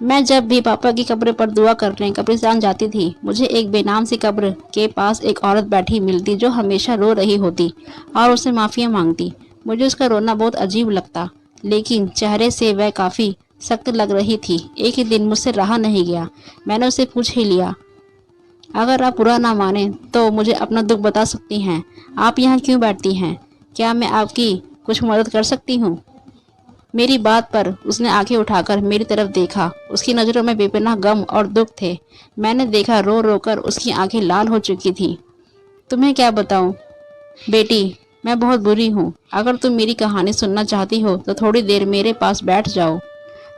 میں جب بھی پاپا کی قبر پر دعا کرنے قبرستان جاتی تھی، مجھے ایک بے نام سی قبر کے پاس ایک عورت بیٹھی ملتی جو ہمیشہ رو رہی ہوتی اور اس سے معافیاں مانگتی۔ مجھے اس کا رونا بہت عجیب لگتا، لیکن چہرے سے وہ کافی سخت لگ رہی تھی۔ ایک ہی دن مجھ سے رہا نہیں گیا، میں نے اسے پوچھ ہی لیا، اگر آپ برا نہ مانیں تو مجھے اپنا دکھ بتا سکتی ہیں، آپ یہاں کیوں بیٹھتی ہیں؟ کیا میں آپ کی کچھ مدد کر سکتی ہوں؟ میری بات پر اس نے آنکھیں اٹھا کر میری طرف دیکھا۔ اس کی نظروں میں بے پناہ غم اور دکھ تھے۔ میں نے دیکھا رو رو کر اس کی آنکھیں لال ہو چکی تھی۔ تمہیں کیا بتاؤں بیٹی، میں بہت بری ہوں۔ اگر تم میری کہانی سننا چاہتی ہو تو تھوڑی دیر میرے پاس بیٹھ جاؤ،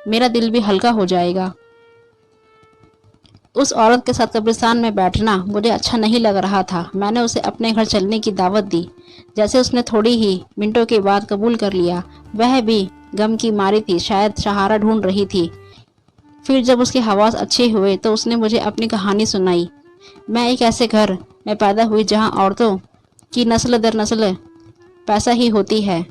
میرا دل بھی ہلکا ہو جائے گا۔ اس عورت کے ساتھ قبرستان میں بیٹھنا مجھے اچھا نہیں لگ رہا تھا۔ میں نے اسے اپنے گھر چلنے کی دعوت دی، جیسے اس نے تھوڑی ہی منٹوں کے بعد قبول کر لیا۔ وہ بھی غم کی ماری تھی، شاید سہارا ڈھونڈ رہی تھی۔ پھر جب اس کے حواس اچھے ہوئے تو اس نے مجھے اپنی کہانی سنائی۔ میں ایک ایسے گھر میں پیدا ہوئی جہاں عورتوں کی نسل در نسل پیسہ ہی ہوتی ہے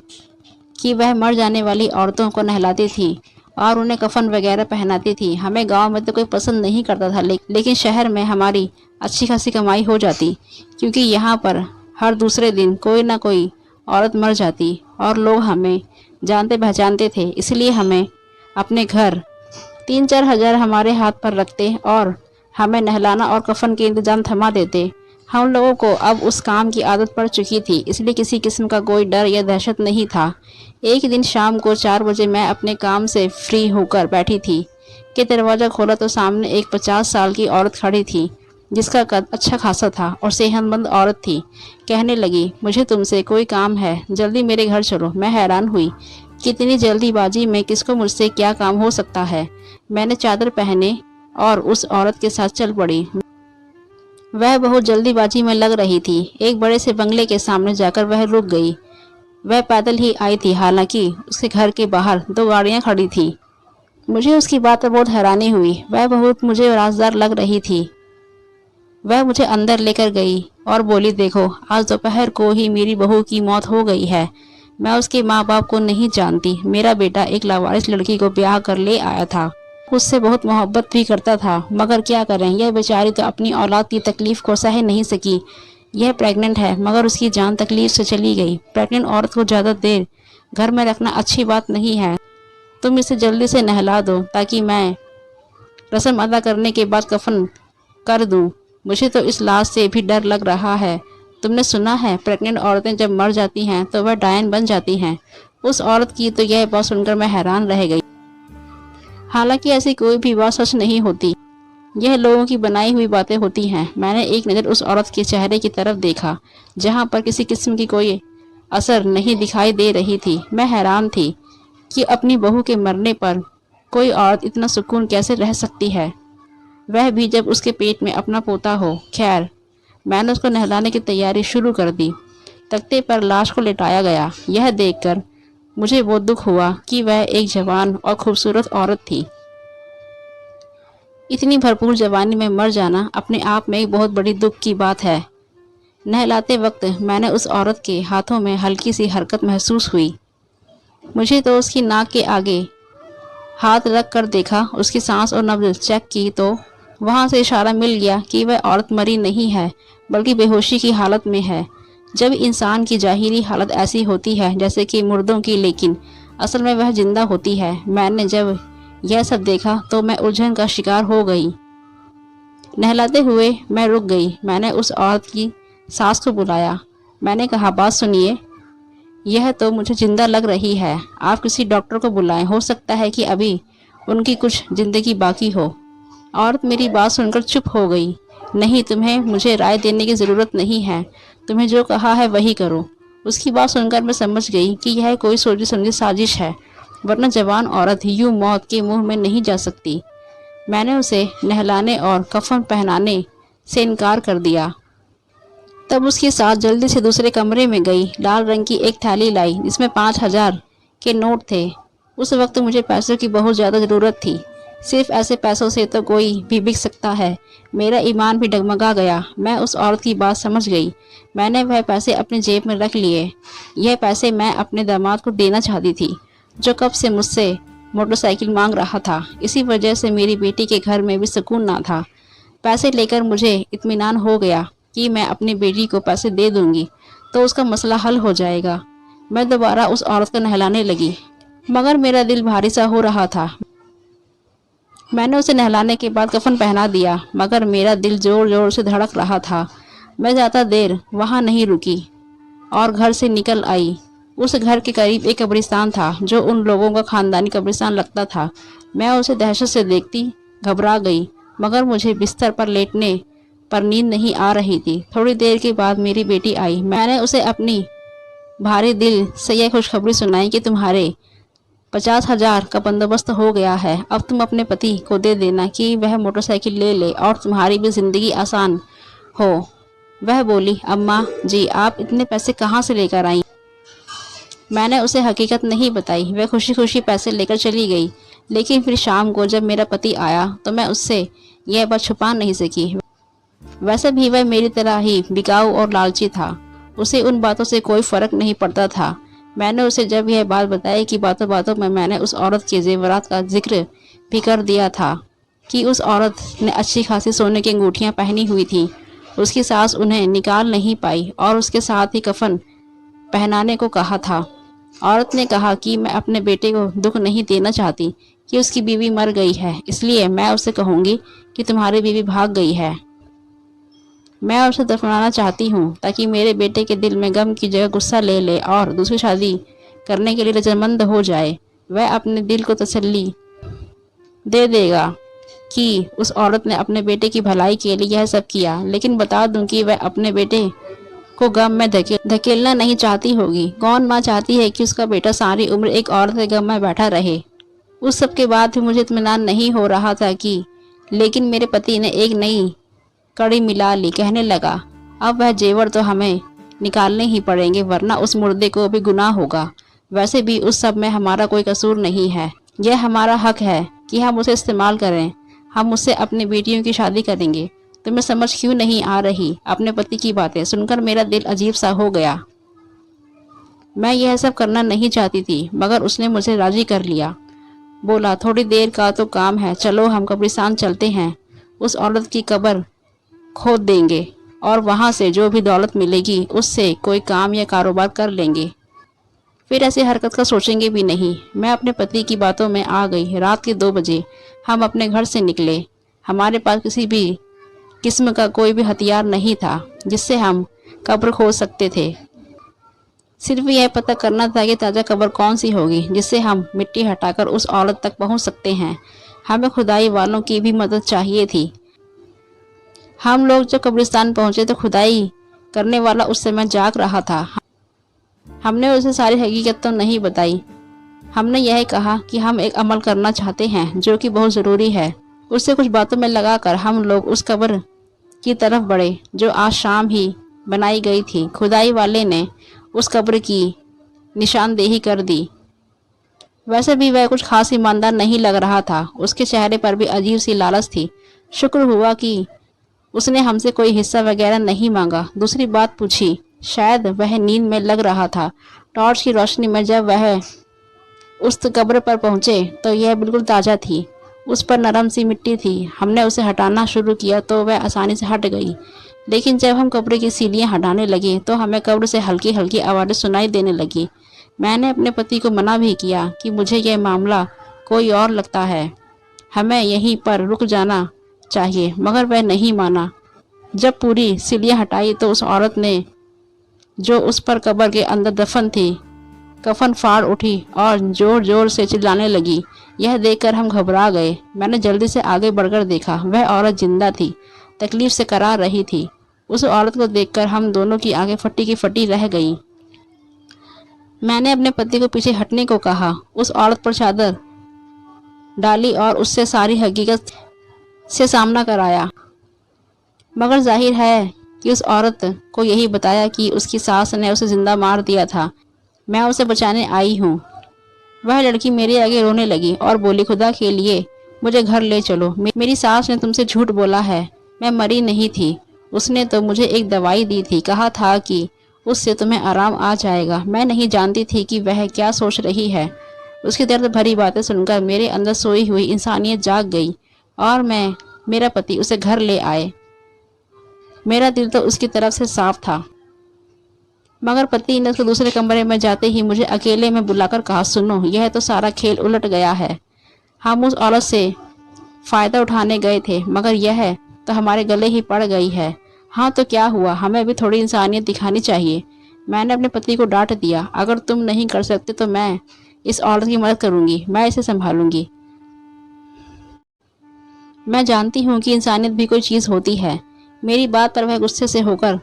کہ وہ مر جانے والی عورتوں کو نہلاتی تھی اور انہیں کفن وغیرہ پہناتی تھی۔ ہمیں گاؤں میں تو کوئی پسند نہیں کرتا تھا، لیکن شہر میں ہماری اچھی خاصی کمائی ہو جاتی، کیونکہ یہاں پر ہر دوسرے دن کوئی نہ کوئی عورت مر جاتی اور لوگ ہمیں جانتے پہچانتے تھے، اس لیے ہمیں اپنے گھر 3-4 ہزار ہمارے ہاتھ پر رکھتے اور ہمیں نہلانا اور کفن کے انتظام تھما دیتے۔ ہم لوگوں کو اب اس کام کی عادت پڑ چکی تھی، اس لیے کسی قسم کا کوئی ڈر یا دہشت نہیں تھا۔ ایک دن شام کو 4 بجے میں اپنے کام سے فری ہو کر بیٹھی تھی کہ دروازہ کھولا تو سامنے ایک 50 سال کی عورت کھڑی تھی، جس کا قد اچھا خاصا تھا اور صحت مند عورت تھی۔ کہنے لگی، مجھے تم سے کوئی کام ہے، جلدی میرے گھر چلو۔ میں حیران ہوئی کہ اتنی جلدی بازی میں کس کو مجھ سے کیا کام ہو سکتا ہے۔ میں نے چادر پہنے اور اس عورت کے ساتھ چل پڑی۔ وہ بہت جلدی بازی میں لگ رہی تھی۔ ایک بڑے سے بنگلے کے سامنے جا کر وہ رک گئی۔ وہ پیدل ہی آئی تھی، حالانکہ اس کے گھر کے باہر 2 گاڑیاں کھڑی تھیں۔ مجھے اس کی بات پر بہت حیرانی ہوئی، وہ بہت مجھے رازدار لگ رہی تھی۔ وہ مجھے اندر لے کر گئی اور بولی، دیکھو، آج دوپہر کو ہی میری بہو کی موت ہو گئی ہے۔ میں اس کے ماں باپ کو نہیں جانتی۔ میرا بیٹا ایک لاوارث لڑکی کو بیاہ کر لے آیا تھا، اس سے بہت محبت بھی کرتا تھا، مگر کیا کریں، یہ بیچاری تو اپنی اولاد کی تکلیف کو سہہ نہیں سکی۔ یہ پریگننٹ ہے، مگر اس کی جان تکلیف سے چلی گئی۔ پریگننٹ عورت کو زیادہ دیر گھر میں رکھنا اچھی بات نہیں ہے۔ تم اسے جلدی سے نہلا دو تاکہ میں رسم ادا کرنے کے بعد کفن کر دوں۔ مجھے تو اس لاش سے بھی ڈر لگ رہا ہے۔ تم نے سنا ہے پریگننٹ عورتیں جب مر جاتی ہیں تو وہ ڈائن بن جاتی ہیں۔ اس عورت کی تو یہ بات سن کر میں حیران رہ گئی۔ حالانکہ ایسی کوئی بھی بات سچ نہیں ہوتی، یہ لوگوں کی بنائی ہوئی باتیں ہوتی ہیں۔ میں نے ایک نظر اس عورت کے چہرے کی طرف دیکھا، جہاں پر کسی قسم کی کوئی اثر نہیں دکھائی دے رہی تھی۔ میں حیران تھی کہ اپنی بہو کے مرنے پر کوئی عورت اتنا سکون کیسے رہ سکتی ہے، وہ بھی جب اس کے پیٹ میں اپنا پوتا ہو۔ خیر، میں نے اس کو نہلانے کی تیاری شروع کر دی۔ تختے پر لاش کو لٹایا گیا۔ یہ دیکھ کر مجھے بہت دکھ ہوا کہ وہ ایک جوان اور خوبصورت عورت تھی۔ اتنی بھرپور جوانی میں مر جانا اپنے آپ میں ایک بہت بڑی دکھ کی بات ہے۔ نہلاتے وقت میں نے اس عورت کے ہاتھوں میں ہلکی سی حرکت محسوس ہوئی۔ مجھے تو اس کی ناک کے آگے ہاتھ رکھ کر دیکھا، اس کی سانس اور نبض چیک کی تو وہاں سے اشارہ مل گیا کہ وہ عورت مری نہیں ہے بلکہ بے ہوشی کی حالت میں ہے۔ جب انسان کی ظاہری حالت ایسی ہوتی ہے جیسے کہ مردوں کی، لیکن اصل میں وہ زندہ ہوتی ہے۔ میں نے جب یہ سب دیکھا تو میں الجھن کا شکار ہو گئی۔ نہلاتے ہوئے میں رک گئی۔ میں نے اس عورت کی ساس کو بلایا۔ میں نے کہا، بات سنیے، یہ تو مجھے زندہ لگ رہی ہے، آپ کسی ڈاکٹر کو بلائیں، ہو سکتا ہے کہ ابھی ان کی کچھ زندگی باقی ہو۔ عورت میری بات سن کر چپ ہو گئی۔ نہیں، تمہیں مجھے رائے دینے کی ضرورت نہیں ہے، تمہیں جو کہا ہے وہی کرو۔ اس کی بات سن کر میں سمجھ گئی کہ یہ کوئی سوچی سمجھی سازش ہے، ورنہ جوان عورت یوں موت کے منہ میں نہیں جا سکتی۔ میں نے اسے نہلانے اور کفن پہنانے سے انکار کر دیا۔ تب اس کی ساس جلدی سے دوسرے کمرے میں گئی، لال رنگ کی ایک تھیلی لائی جس میں 5000 کے نوٹ تھے۔ اس وقت مجھے پیسوں کی بہت زیادہ ضرورت تھی، صرف ایسے پیسوں سے تو کوئی بھی بک سکتا ہے۔ میرا ایمان بھی ڈگمگا گیا۔ میں اس عورت کی بات سمجھ گئی۔ میں نے وہ پیسے اپنے جیب میں رکھ لیے۔ یہ پیسے میں اپنے داماد کو دینا چاہتی تھی، جو کب سے مجھ سے موٹر سائیکل مانگ رہا تھا۔ اسی وجہ سے میری بیٹی کے گھر میں بھی سکون نہ تھا۔ پیسے لے کر مجھے اطمینان ہو گیا کہ میں اپنی بیٹی کو پیسے دے دوں گی تو اس کا مسئلہ حل ہو جائے گا۔ میں دوبارہ اس عورت کو نہلانے لگی، مگر میرا دل بھاری سا ہو رہا تھا۔ میں نے اسے نہلانے کے بعد کفن پہنا دیا، مگر میرا دل زور زور سے دھڑک رہا تھا۔ میں زیادہ دیر وہاں نہیں رکی اور گھر سے نکل آئی۔ اس گھر کے قریب ایک قبرستان تھا جو ان لوگوں کا خاندانی قبرستان لگتا تھا۔ میں اسے دہشت سے دیکھتی گھبرا گئی، مگر مجھے بستر پر لیٹنے پر نیند نہیں آ رہی تھی۔ تھوڑی دیر کے بعد میری بیٹی آئی۔ میں نے اسے اپنی بھاری دل سے یہ خوشخبری سنائی کہ تمہارے 50,000 کا بندوبست ہو گیا ہے۔ اب تم اپنے پتی کو دے دینا کہ وہ موٹر سائیکل لے لے اور تمہاری بھی زندگی آسان ہو۔ وہ بولی، اماں جی آپ اتنے پیسے کہاں سے لے کر آئیں؟ میں نے اسے حقیقت نہیں بتائی۔ وہ خوشی خوشی پیسے لے کر چلی گئی، لیکن پھر شام کو جب میرا پتی آیا تو میں اس سے یہ بات چھپا نہیں سکی۔ ویسے بھی وہ میری طرح ہی بکاؤ اور لالچی تھا، اسے ان باتوں سے کوئی فرق نہیں پڑتا تھا۔ میں نے اسے جب یہ بات بتائی کہ باتوں باتوں میں نے اس عورت کے زیورات کا ذکر بھی کر دیا تھا کہ اس عورت نے اچھی خاصی سونے کی انگوٹھیاں پہنی ہوئی تھیں، اس کی ساس انہیں نکال نہیں پائی اور اس کے ساتھ ہی کفن پہنانے کو کہا تھا۔ عورت نے کہا کہ میں اپنے بیٹے کو دکھ نہیں دینا چاہتی کہ اس کی بیوی مر گئی ہے، اس لیے میں اسے کہوں گی کہ تمہاری بیوی بھاگ گئی ہے۔ میں اسے دفنانا چاہتی ہوں تاکہ میرے بیٹے کے دل میں غم کی جگہ غصہ لے لے اور دوسری شادی کرنے کے لیے رضامند ہو جائے۔ وہ اپنے دل کو تسلی دے دے گا کہ اس عورت نے اپنے بیٹے کی بھلائی کے لیے یہ سب کیا، لیکن بتا دوں کہ وہ اپنے بیٹے کو غم میں دھکیلنا نہیں چاہتی ہوگی۔ کون ماں چاہتی ہے کہ اس کا بیٹا ساری عمر ایک عورت کے غم میں بیٹھا رہے؟ اس سب کے بعد بھی مجھے اطمینان نہیں ہو رہا تھا کہ لیکن میرے پتی نے ایک نئی کڑی ملا لی، کہنے لگا، اب وہ زیور تو ہمیں نکالنے ہی پڑیں گے ورنہ اس مردے کو بھی گناہ ہوگا۔ ویسے بھی اس سب میں ہمارا کوئی قصور نہیں ہے، یہ ہمارا حق ہے کہ ہم اسے استعمال کریں۔ ہم اس سے اپنی بیٹیوں کی شادی کریں گے۔ تمہیں سمجھ کیوں نہیں آ رہی؟ اپنے پتی کی باتیں سن کر میرا دل عجیب سا ہو گیا۔ میں یہ سب کرنا نہیں چاہتی تھی، مگر اس نے مجھے راضی کر لیا۔ بولا، تھوڑی دیر کا تو کام ہے، چلو ہم قبرستان چلتے ہیں، اس عورت کی قبر کھود دیں گے اور وہاں سے جو بھی دولت ملے گی اس سے کوئی کام یا کاروبار کر لیں گے، پھر ایسی حرکت کا سوچیں گے بھی نہیں۔ میں اپنے پتی کی باتوں میں آ گئی۔ رات کے 2 بجے ہم اپنے گھر سے نکلے۔ ہمارے پاس کسی بھی قسم کا کوئی بھی ہتھیار نہیں تھا جس سے ہم قبر کھود سکتے تھے، صرف یہ پتہ کرنا تھا کہ تازہ قبر کون سی ہوگی جس سے ہم مٹی ہٹا کر اس عورت تک پہنچ سکتے ہیں۔ ہمیں کھدائی والوں کی بھی مدد چاہیے تھی۔ ہم لوگ جب قبرستان پہنچے تو کھدائی کرنے والا اس سمے جاگ رہا تھا۔ ہم نے اسے ساری حقیقت تو نہیں بتائی۔ ہم نے یہ کہا کہ ہم ایک عمل کرنا چاہتے ہیں جو کہ بہت ضروری ہے۔ اس سے کچھ باتوں میں لگا کر ہم لوگ اس قبر کی طرف بڑھے جو آج شام ہی بنائی گئی تھی۔ کھدائی والے نے اس قبر کی نشاندہی کر دی۔ ویسے بھی وہ کچھ خاص ایماندار نہیں لگ رہا تھا، اس کے چہرے پر بھی عجیب سی لالچ تھی۔ شکر ہوا کہ اس نے ہم سے کوئی حصہ وغیرہ نہیں مانگا۔ دوسری بات پوچھی، شاید وہ نیند میں لگ رہا تھا۔ ٹارچ کی روشنی میں جب وہ اس قبر پر پہنچے تو یہ بالکل تازہ تھی، اس پر نرم سی مٹی تھی۔ ہم نے اسے ہٹانا شروع کیا تو وہ آسانی سے ہٹ گئی، لیکن جب ہم قبر کی سیڑھیاں ہٹانے لگے تو ہمیں قبر سے ہلکی ہلکی آوازیں سنائی دینے لگی۔ میں نے اپنے پتی کو منع بھی کیا کہ مجھے یہ معاملہ کوئی اور لگتا ہے، ہمیں یہیں پر رک جانا چاہیے، مگر وہ نہیں مانا۔ جب پوری سیڑھیاں ہٹائی تو اس عورت نے جو اس پر قبر کے اندر دفن تھی کفن پھاڑ اٹھی اور زور زور سے چلانے لگی۔ یہ دیکھ کر ہم گھبرا گئے۔ میں نے جلدی سے آگے بڑھ کر دیکھا، وہ عورت زندہ تھی، تکلیف سے کرا رہی تھی۔ اس عورت کو دیکھ کر ہم دونوں کی آنکھیں پھٹی کی پھٹی رہ گئیں۔ میں نے اپنے پتی کو پیچھے ہٹنے کو کہا، اس عورت پر چادر ڈالی اور اس سے ساری حقیقت سے سامنا کرایا، مگر ظاہر ہے کہ اس عورت کو یہی بتایا کہ اس کی ساس نے اسے زندہ مار دیا تھا۔ میں اسے بچانے آئی ہوں۔ وہ لڑکی میرے آگے رونے لگی اور بولی، خدا کے لیے مجھے گھر لے چلو، میری ساس نے تم سے جھوٹ بولا ہے، میں مری نہیں تھی، اس نے تو مجھے ایک دوائی دی تھی، کہا تھا کہ اس سے تمہیں آرام آ جائے گا۔ میں نہیں جانتی تھی کہ وہ کیا سوچ رہی ہے۔ اس کی درد بھری باتیں سن کر میرے اندر سوئی ہوئی انسانیت جاگ گئی اور میرا پتی اسے گھر لے آئے۔ میرا دل تو اس کی طرف سے صاف تھا، مگر پتی نے اس کے دوسرے کمرے میں جاتے ہی مجھے اکیلے میں بلا کر کہا، سنو، یہ تو سارا کھیل الٹ گیا ہے۔ ہم اس عورت سے فائدہ اٹھانے گئے تھے، مگر یہ تو ہمارے گلے ہی پڑ گئی ہے۔ ہاں تو کیا ہوا، ہمیں بھی تھوڑی انسانیت دکھانی چاہیے۔ میں نے اپنے پتی کو ڈانٹ دیا، اگر تم نہیں کر سکتے تو میں اس عورت کی مدد کروں گی، میں اسے سنبھالوں گی۔ میں جانتی ہوں کہ انسانیت بھی کوئی چیز ہوتی ہے۔ میری بات پر وہ غصے سے ہو کر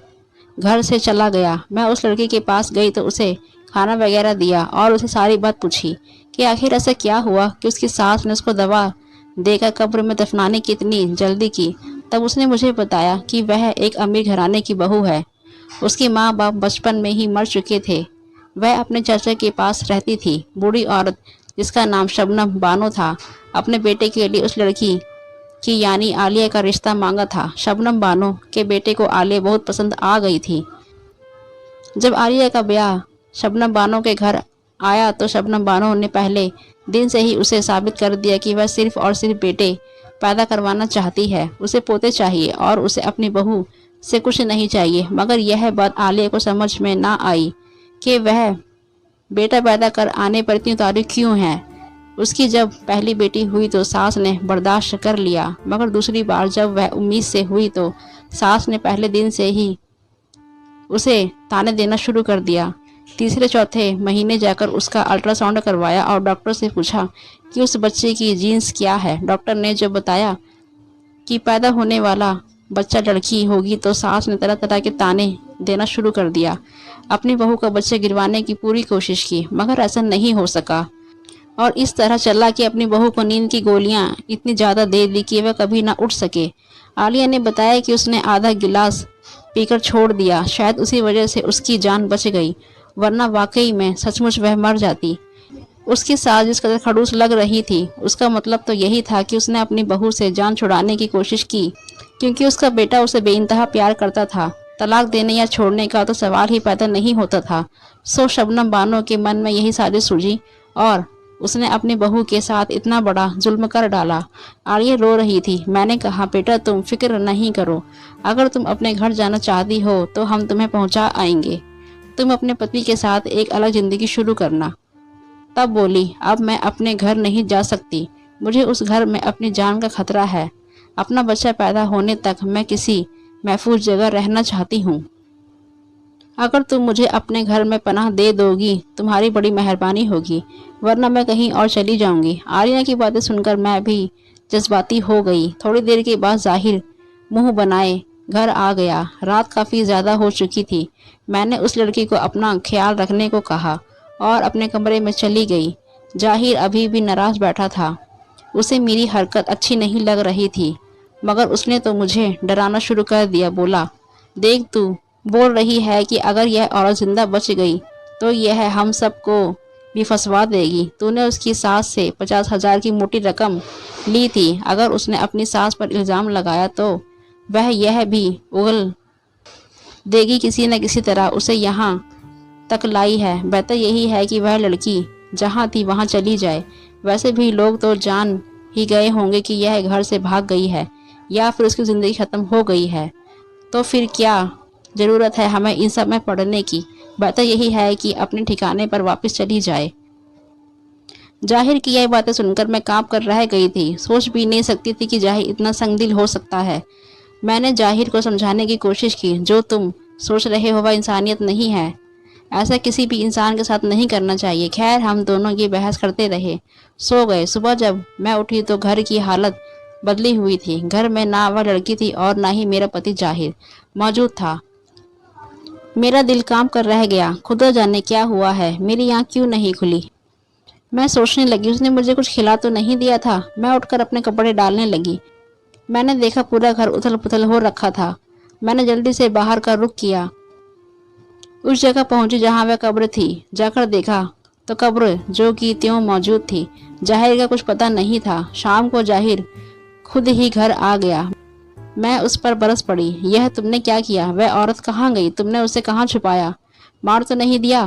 گھر سے چلا گیا۔ میں اس لڑکی کے پاس گئی تو اسے کھانا وغیرہ دیا اور اسے ساری بات پوچھی کہ آخر ایسا کیا ہوا کہ اس کی ساس نے اس کو دوا دے کر قبر میں دفنانے کی اتنی جلدی کی۔ تب اس نے مجھے بتایا کہ وہ ایک امیر گھرانے کی بہو ہے، اس کی ماں باپ بچپن میں ہی مر چکے تھے۔ وہ اپنے چچا کے پاس رہتی تھی۔ بوڑھی عورت جس کا نام شبنم بانو تھا، اپنے بیٹے کے لیے اس لڑکی کی یعنی عالیہ کا رشتہ مانگا تھا۔ شبنم بانو کے بیٹے کو عالیہ بہت پسند آ گئی تھی۔ جب عالیہ کا بیاہ شبنم بانو کے گھر آیا تو شبنم بانو نے پہلے دن سے ہی اسے ثابت کر دیا کہ وہ صرف اور صرف بیٹے پیدا کروانا چاہتی ہے، اسے پوتے چاہیے اور اسے اپنی بہو سے کچھ نہیں چاہیے۔ مگر یہ بات عالیہ کو سمجھ میں نہ آئی کہ وہ بیٹا پیدا کر آنے پر اتنی تاریخ کیوں ہے۔ اس کی جب پہلی بیٹی ہوئی تو ساس نے برداشت کر لیا، مگر دوسری بار جب وہ امید سے ہوئی تو ساس نے پہلے دن سے ہی اسے تانے دینا شروع کر دیا۔ تیسرے چوتھے مہینے جا کر اس کا الٹرا ساؤنڈ کروایا اور ڈاکٹر سے پوچھا کہ اس بچے کی جینس کیا ہے۔ ڈاکٹر نے جو بتایا کہ پیدا ہونے والا بچہ لڑکی ہوگی تو ساس نے طرح طرح کے تانے دینا شروع کر دیا۔ اپنی بہو کا بچہ گروانے کی پوری کوشش کی، مگر ایسا نہیں ہو سکا اور اس طرح چلا کہ اپنی بہو کو نیند کی گولیاں اتنی زیادہ دے دی کہ وہ کبھی نہ اٹھ سکے۔ عالیہ نے بتایا کہ اس نے آدھا گلاس پی کر چھوڑ دیا، شاید اسی وجہ سے اس کی جان بچ گئی، ورنہ واقعی میں سچ مچ وہ مر جاتی۔ اس کی ساس جس قدر خڑوس لگ رہی تھی، اس کا مطلب تو یہی تھا کہ اس نے اپنی بہو سے جان چھڑانے کی کوشش کی، کیونکہ اس کا بیٹا اسے بے انتہا پیار کرتا تھا۔ طلاق دینے یا چھوڑنے کا تو سوال ہی پیدا نہیں ہوتا تھا۔ سو شبنم بانو کے من میں یہی سازش سوجی اور اس نے اپنی بہو کے ساتھ اتنا بڑا ظلم کر ڈالا۔ عالیہ رو رہی تھی۔ میں نے کہا، بیٹا تم فکر نہیں کرو، اگر تم اپنے گھر جانا چاہتی ہو تو ہم تمہیں پہنچا آئیں گے، تم اپنے پتی کے ساتھ ایک الگ زندگی شروع کرنا۔ تب بولی، اب میں اپنے گھر نہیں جا سکتی، مجھے اس گھر میں اپنی جان کا خطرہ ہے، اپنا بچہ پیدا ہونے تک میں کسی محفوظ جگہ رہنا چاہتی ہوں۔ اگر تم مجھے اپنے گھر میں پناہ دے دو گی تمہاری بڑی مہربانی ہوگی، ورنہ میں کہیں اور چلی جاؤں گی۔ عالیہ کی باتیں سن کر میں بھی جذباتی ہو گئی۔ تھوڑی دیر کے بعد ظاہر منہ بنائے گھر آ گیا۔ رات کافی زیادہ ہو چکی تھی۔ میں نے اس لڑکی کو اپنا خیال رکھنے کو کہا اور اپنے کمرے میں چلی گئی۔ ظاہر ابھی بھی ناراض بیٹھا تھا، اسے میری حرکت اچھی نہیں لگ رہی تھی، مگر اس نے تو مجھے ڈرانا شروع کر دیا۔ بولا، دیکھ تو بول رہی ہے کہ اگر یہ عورت زندہ بچ گئی تو یہ ہم سب کو بھی پھنسوا دے گی۔ تو نے اس کی ساس سے 50,000 کی موٹی رقم لی تھی، اگر اس نے اپنی ساس پر الزام لگایا تو وہ یہ بھی اگل دے گی کسی نہ کسی طرح اسے یہاں تک لائی ہے۔ بہتر یہی ہے کہ وہ لڑکی جہاں تھی وہاں چلی جائے۔ ویسے بھی لوگ تو جان ہی گئے ہوں گے کہ یہ گھر سے بھاگ گئی ہے یا پھر اس کی زندگی ختم ہو گئی ہے، تو پھر کیا ضرورت ہے ہمیں ان سب میں پڑنے کی؟ بہتر یہی ہے کہ اپنے ٹھکانے پر واپس چلی جائے۔ ظاہر کی یہ باتیں سن کر میں کانپ کر رہ گئی تھی، سوچ بھی نہیں سکتی تھی کہ ظاہر اتنا سنگ دل ہو سکتا ہے۔ میں نے ظاہر کو سمجھانے کی کوشش کی، جو تم سوچ رہے ہو وہ انسانیت نہیں ہے، ایسا کسی بھی انسان کے ساتھ نہیں کرنا چاہیے۔ خیر ہم دونوں یہ بحث کرتے رہے، سو گئے۔ صبح جب میں اٹھی تو گھر کی حالت بدلی ہوئی تھی۔ گھر میں نہ وہ لڑکی تھی اور نہ ہی میرا پتی ظاہر موجود تھا۔ میرا دل کانپ کر رہ گیا، خدا جانے کیا ہوا ہے، میری آنکھ کیوں نہیں کھلی؟ میں سوچنے لگی، اس نے مجھے کچھ کھلا تو نہیں دیا تھا۔ میں اٹھ کر اپنے کپڑے ڈالنے لگی۔ میں نے دیکھا پورا گھر اتھل پتھل ہو رکھا تھا۔ میں نے جلدی سے باہر کا رخ کیا، اس جگہ پہنچی جہاں وہ قبر تھی۔ جا کر دیکھا تو قبر جو کی تیوں موجود تھی۔ ظاہر کا کچھ پتہ نہیں تھا۔ شام کو ظاہر خود ہی گھر آ گیا۔ میں اس پر برس پڑی، یہ تم نے کیا کیا؟ وہ عورت کہاں گئی؟ تم نے اسے کہاں چھپایا؟ مار تو نہیں دیا؟